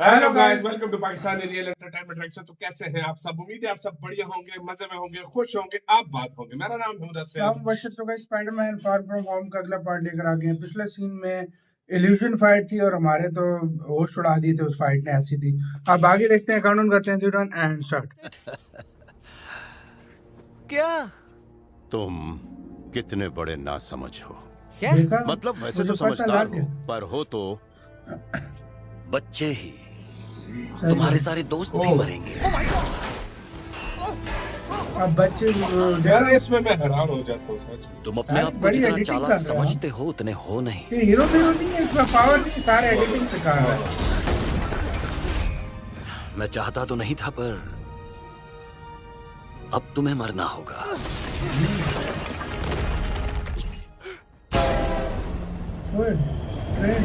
Hello guys, welcome to Pakistani real entertainment reaction. तो कैसे हैं आप सब? उम्मीद है आप सब बढ़िया होंगे, मजे में होंगे, खुश होंगे, आप बात होंगे। मेरा नाम है मुदस्सिर। हम बशर तो guys Spiderman far from home का अगला पार्ट लेकर आ गए हैं। पिछले सीन में इल्यूजन फाइट थी और हमारे तो होश उड़ा दिए थे उस फाइट ने, ऐसी थी। अब आगे देखते हैं, काउंट करते हैं, 3 2 एंड स्टार्ट। क्या तुम कितने बड़े नासमझ हो। क्या देखा, मतलब वैसे मुझे तो पता समझदार लग हो, गया। पर हो तो बच्चे ही सही तुम्हारे बात। सारे दोस्त भी मरेंगे। अब बच्चे यार इसमें मैं हैरान हो जाता हूँ सच में। तुम अपने यार, आप को बड़ी जितना editing चालाक कर रहे हो। समझते हो उतने हो नहीं। ये हीरो नहीं है, इसमें पावर नहीं, सारे एडिटिंग से कहा है। मैं चाहता तो नहीं था, पर अब तुम्हें मरना होगा। ओए, ट्रेन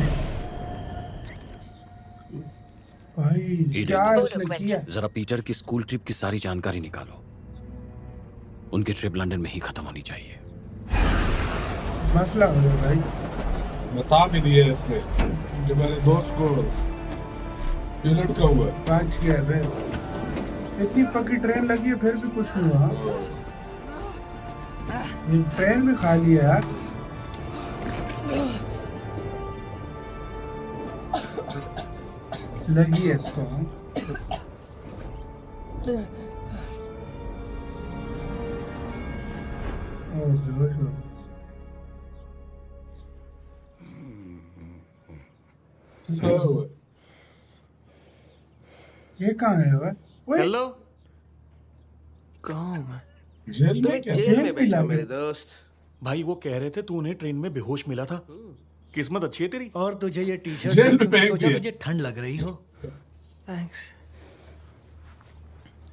भाई, Edith, क्या इसने किया? जरा पीटर की स्कूल ट्रिप की सारी जानकारी निकालो। उनकी ट्रिप लंदन में ही खत्म होनी चाहिए। मसला हो गया भाई। बता भी दिया इसने कि मेरे दोस्त को ये लड़का हुआ है। बच गया बे। इतनी पक्की ट्रेन लगी है फिर भी कुछ नहीं हुआ। ये ट्रेन भी खाली है यार। लगी है इसको। ओह, बेहोश हो। So, ये कहाँ है वह? ओए, हेलो। कौन मैं? जेल तो में एक क्या? जेल में भी बैठा लगे। मेरे दोस्त। भाई वो कह रहे थे तू उन्हें ट्रेन में बेहोश मिला था। किस्मत अच्छी है तेरी। और तुझे ये टी शर्ट जेल में देख के फेंक सोचा दिया। तुझे ठंड लग रही हो। थैंक्स।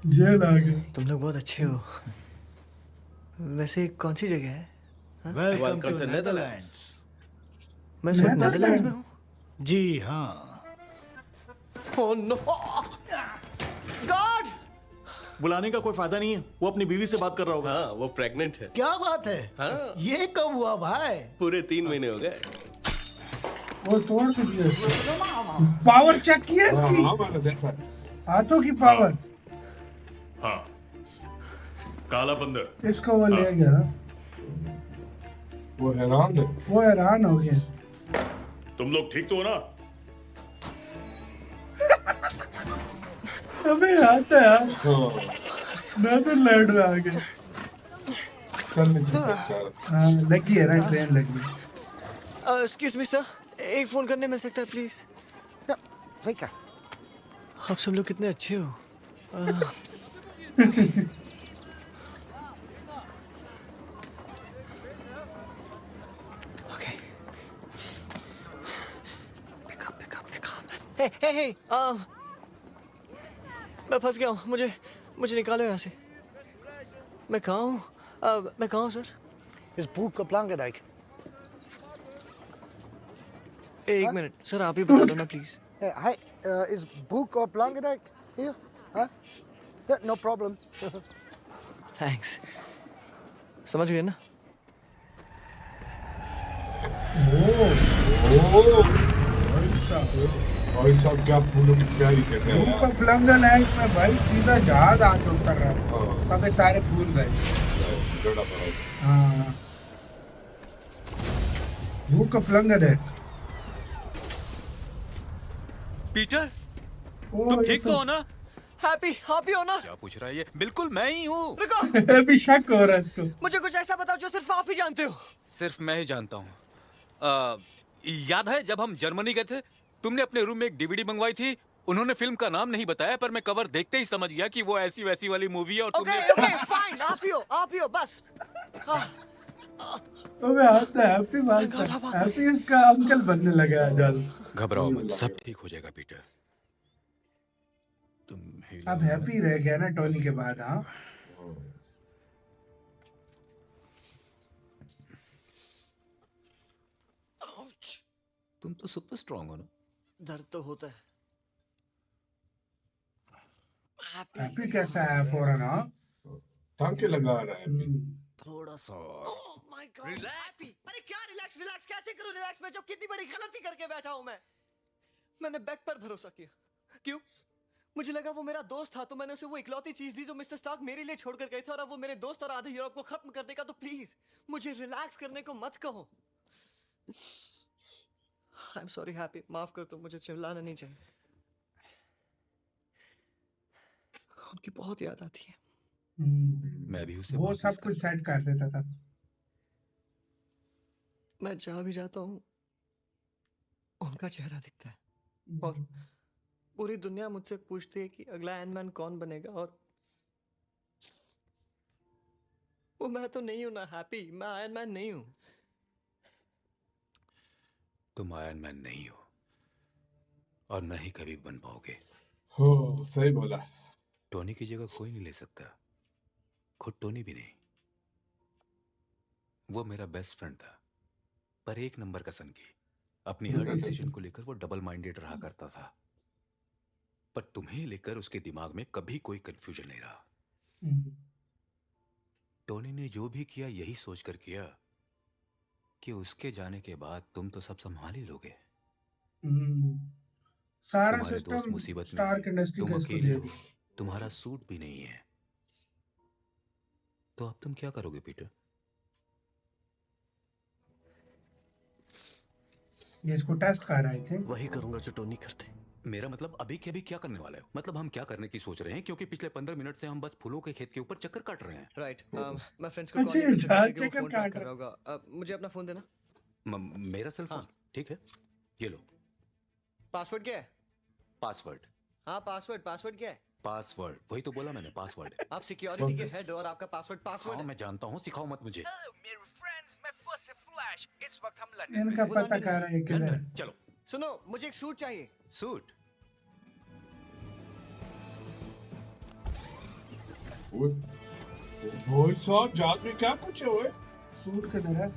जेल आ गया। तुम लोग बहुत अच्छे हो। वैसे कौन सी जगह है? Welcome to to Netherlands. मैं सिर्फ नेदरलैंड नेदरलैंड्स में हूँ। जी हाँ। Oh no God. बुलाने का कोई फायदा नहीं है, वो अपनी बीवी से बात कर रहा होगा। हाँ, वो प्रेग्नेंट है। क्या बात है? हाँ। ये कब हुआ भाई? पूरे 3 महीने हो गए। वो तोड़ के दिया इसको। पावर चेक किया इसकी, हाँ, मैंने देखा। हाथों की पावर। हाँ, काला बंदर। इसको वो ले गया। वो हैरान है। वो हैरान हो गया। तुम लोग ठीक तो हो ना? अबे आता है यार, हाँ, नेदरलैंड में आ गया। चल नहीं सकता बेचारा। हाँ, लगी है ना, ट्रेन लगी। एक्सक्यूज मी सर, एक फोन करने मिल सकता है प्लीज? सही क्या? आप सब लोग कितने अच्छे हो। ओके। Pick up. हे, मैं फंस गया हूँ। मुझे निकालो यहाँ से। मैं कहाँ हूँ सर? इस बूट को प्लांग डाइक। एक मिनट सर, आप ही बता दो ना please. Hi, is book or Blankenegg here? Huh? Yeah, no problem. Thanks. समझ गए ना? भाई साहब, क्या फूलों की प्यारी जगह है का यार। प्लंगन है इसमें भाई, सीधा जहाज आके उतर रहा है। हाँ, काफी सारे फूल गए। बड़ा बड़ा। हाँ, वो का प्लंगन है। पीटर, ओ, तुम ये ठीक तो हो ना? हैप्पी आप ही हो ना? क्या पूछ रहा है ये? बिल्कुल मैं ही हूँ। रुको, अभी शक हो रहा है इसको। मुझे कुछ ऐसा बताओ जो सिर्फ आप ही जानते हो। सिर्फ मैं ही जानता हूँ। याद है जब हम जर्मनी गए थे, तुमने अपने रूम में एक डीवीडी मंगवाई थी। उन्होंने फिल्म का नाम नहीं बताया, पर मैं कवर देखते ही समझ गया कि वो ऐसी वैसी वाली मूवी है। और ओके तुमने फाइन, आप ही हो बस। अबे आता है, हैप्पी बात है। हैप्पी इसका अंकल बनने लगा है जल्द। घबराओ मत, सब ठीक हो जाएगा पीटर। तुम अब हैप्पी रह गया ना टोनी के बाद। हाँ, तुम तो सुपर स्ट्रांग हो ना? दर्द तो होता है। हैप्पी कैसा है फौरन? हाँ, टांके लगा रहा है अभी। थोड़ा सा। Oh my God, relax. अरे क्या रिलैक्स रिलैक्स कैसे करूं रिलैक्स? मैं जो कितनी बड़ी गलती करके बैठा हूं। मैंने बैक पर भरोसा किया। क्यों? मुझे लगा वो मेरा दोस्त था, तो मैंने उसे वो इकलौती चीज दी जो मिस्टर स्टार्क मेरे लिए छोड़कर गए थे, और अब वो मेरे दोस्त और आधे यूरोप को खत्म कर देगा। तो प्लीज मुझे रिलैक्स करने को मत कहो। आई एम सॉरी हैप्पी, माफ कर दो, मुझे चिल्लाना नहीं चाहिए। उनकी बहुत याद आती है। मैं भी उसे वो बहुत सब मिस कुछ करता हूँ। सेट कर देता था। मैं जहां भी जाता हूँ उनका चेहरा दिखता है, और पूरी दुनिया मुझसे पूछती है कि अगला एंटमैन कौन बनेगा, और वो मैं तो नहीं हूं ना हैप्पी, मैं आयरन मैन नहीं हूं। तुम आयरन मैन नहीं हो, और न ही कभी बन पाओगे। हो सही बोला। टोनी की जगह कोई नहीं ले सकता, खुद टोनी भी नहीं। वो मेरा बेस्ट फ्रेंड था, पर एक नंबर का सनकी। अपनी हर डिसीजन को लेकर वो डबल माइंडेड रहा करता था, पर तुम्हें लेकर उसके दिमाग में कभी कोई कंफ्यूजन नहीं रहा। टोनी ने जो भी किया यही सोचकर किया कि उसके जाने के बाद तुम तो सब संभाल ही लोगे। सारा तुम्हारे दोस्त सिस्टम मुसीबत में स्टार्क हैं, इंडस्ट्री तुम का इसको अकेले दे हो, दिया। तुम्हारा सूट भी नहीं है। तो अब तुम क्या करोगे पीटर? ये इसको टेस्ट कर रहे थे। वही करूंगा जो टोनी करते। मेरा मतलब अभी के अभी क्या करने वाले हो? मतलब हम क्या करने की सोच रहे हैं? क्योंकि पिछले 15 मिनट से हम बस फूलों के खेत के ऊपर चक्कर काट रहे हैं। राइट, मैं फ्रेंड्स को अच्छा, कॉल नहीं कर सकता क्योंकि चक्कर वो फोन काट ट्रैक कर रहा रहा होगा। मुझे अपना फोन देना। मेरा सेल फोन? हाँ। ठीक है, ये लो। पासवर्ड क्या है? पासवर्ड? हाँ पासवर्ड क्या है? पासवर्ड वही तो बोला मैंने, पासवर्ड। आप सिक्योरिटी के हेड हो और आपका पासवर्ड हाँ है। मैं जानता हूँ, सिखाओ मत मुझे। इस वक्त हम लंदन में इनका हैं। पता कर रहा है किधर है। लंदन, चलो। सुनो, मुझे एक सूट चाहिए। सूट? भाई साहब जहाज में क्या कुछ है ओए? सूट किधर है?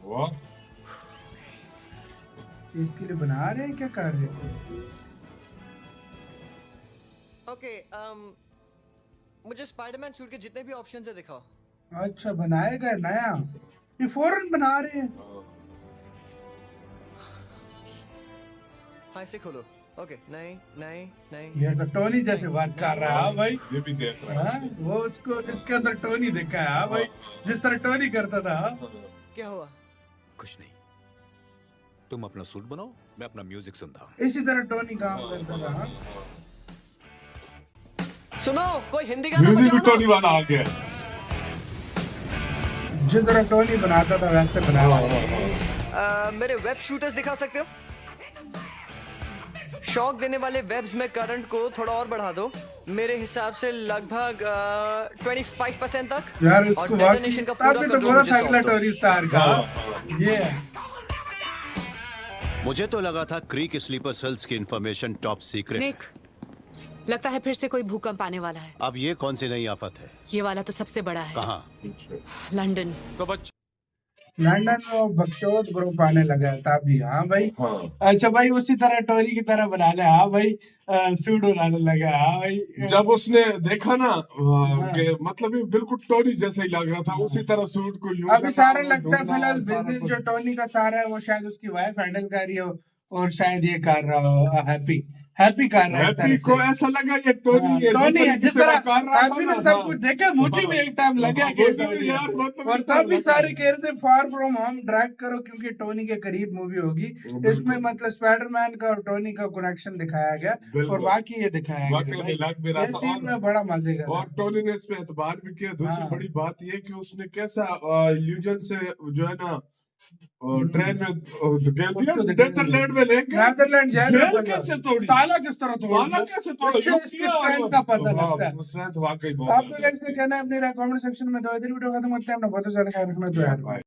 वाह, ये इसके लिए बना रहे हैं, क्या कर रहे हैं? ओके, मुझे स्पाइडरमैन सूट के जितने भी ऑप्शंस है दिखाओ। अच्छा, बनाएगा नया? ये फौरन बना रहे हैं। हाँ, इसे खोलो। ओके, नहीं। ये तो टोनी जैसे बात कर रहा है भाई। ये भी देख रहा हाँ, वो उसको इसके अंदर टोनी देखा है। हाँ भाई, जिस तरह टोनी करता था। क्या हुआ? कुछ नहीं, तुम अपना सूट बनाओ, मैं अपना म्यूजिक सुनता हूँ। इसी तरह टोनी काम करता था। हाँ? सुनो, कोई हिंदी गाना म्यूजिक भी बजाओ टोनी वाला आ गया। जिस तरह टोनी बनाता था वैसे बना रहा है। ना। मेरे वेब शूटर्स दिखा सकते हो? शॉक देने वाले वेब्स में करंट को थोड़ा और बढ़ा दो, मेरे हिसाब से लगभग 25% तक। यार और इसको डेटोनेशन का पूरा आपने तो कंट्रोल बोला मुझे था सौंप अगला दो। टोनी स्टार का। ये मुझे तो लगा था क्रीक स्लीपर सेल्स की इंफॉर्मेशन टॉप सीक्रेट है। निक, लगता है फिर से कोई भूकंप आने वाला है। अब ये कौन सी नई आफत है? ये वाला तो सबसे बड़ा है। कहाँ? लंदन। तो बच्चे लंदन में बकचोद ग्रुप आने लगा है तभी। हाँ भाई। हाँ। अच्छा भाई, उसी तरह टोनी की तरह बना ले। हाँ भाई, सूट बनाने लगा। हाँ भाई, जब उसने देखा ना कि मतलब ये बिल्कुल टोनी जैसा ही लग रहा था, उसी तरह सूट को यूं अभी सारा लगता है फिलहाल बिजनेस जो टोनी का सारा है वो शायद उसकी वाइफ हैंडल कर रही हो, और शायद ये कर रहा हो हैप्पी कर रहा है। हैप्पी को ऐसा लगा ये टोनी है, टोनी है, जिस तरह कर रहा हैप्पी ने सब कुछ देखा। मुझे भी एक टाइम लगा कि टोनी है। यार मतलब और इस तरह तब भी लगा। सारे कह रहे थे फार फ्रॉम होम ड्रैग करो, क्योंकि टोनी के करीब मूवी होगी। इसमें मतलब स्पाइडरमैन का और टोनी का कनेक्शन दिखाया गया, और बाकी ये दिखाया वाकई में गया। लग भी रहा ये था। सीन में बड़ा मजे का और टोनी ने इस पे एतबार भी किया। दूसरी हाँ। बड़ी बात ये कि उसने कैसा यूजन से जो है ना ट्रेन में नेदरलैंड में लेके नेदरलैंड जेल में जेल बंद कैसे है। तोड़ी? ताला किस तरह तोड़ा? ताला कैसे तोड़ा? इससे इसकी स्ट्रेंथ का पता लगता है। स्ट्रेंथ वाकई बहुत आपका कैसे कहना है? अपने कमेंट सेक्शन में दो। इधर वीडियो खत्म करते हैं। अपना बहुत ज्यादा ख्याल रखना। तो यार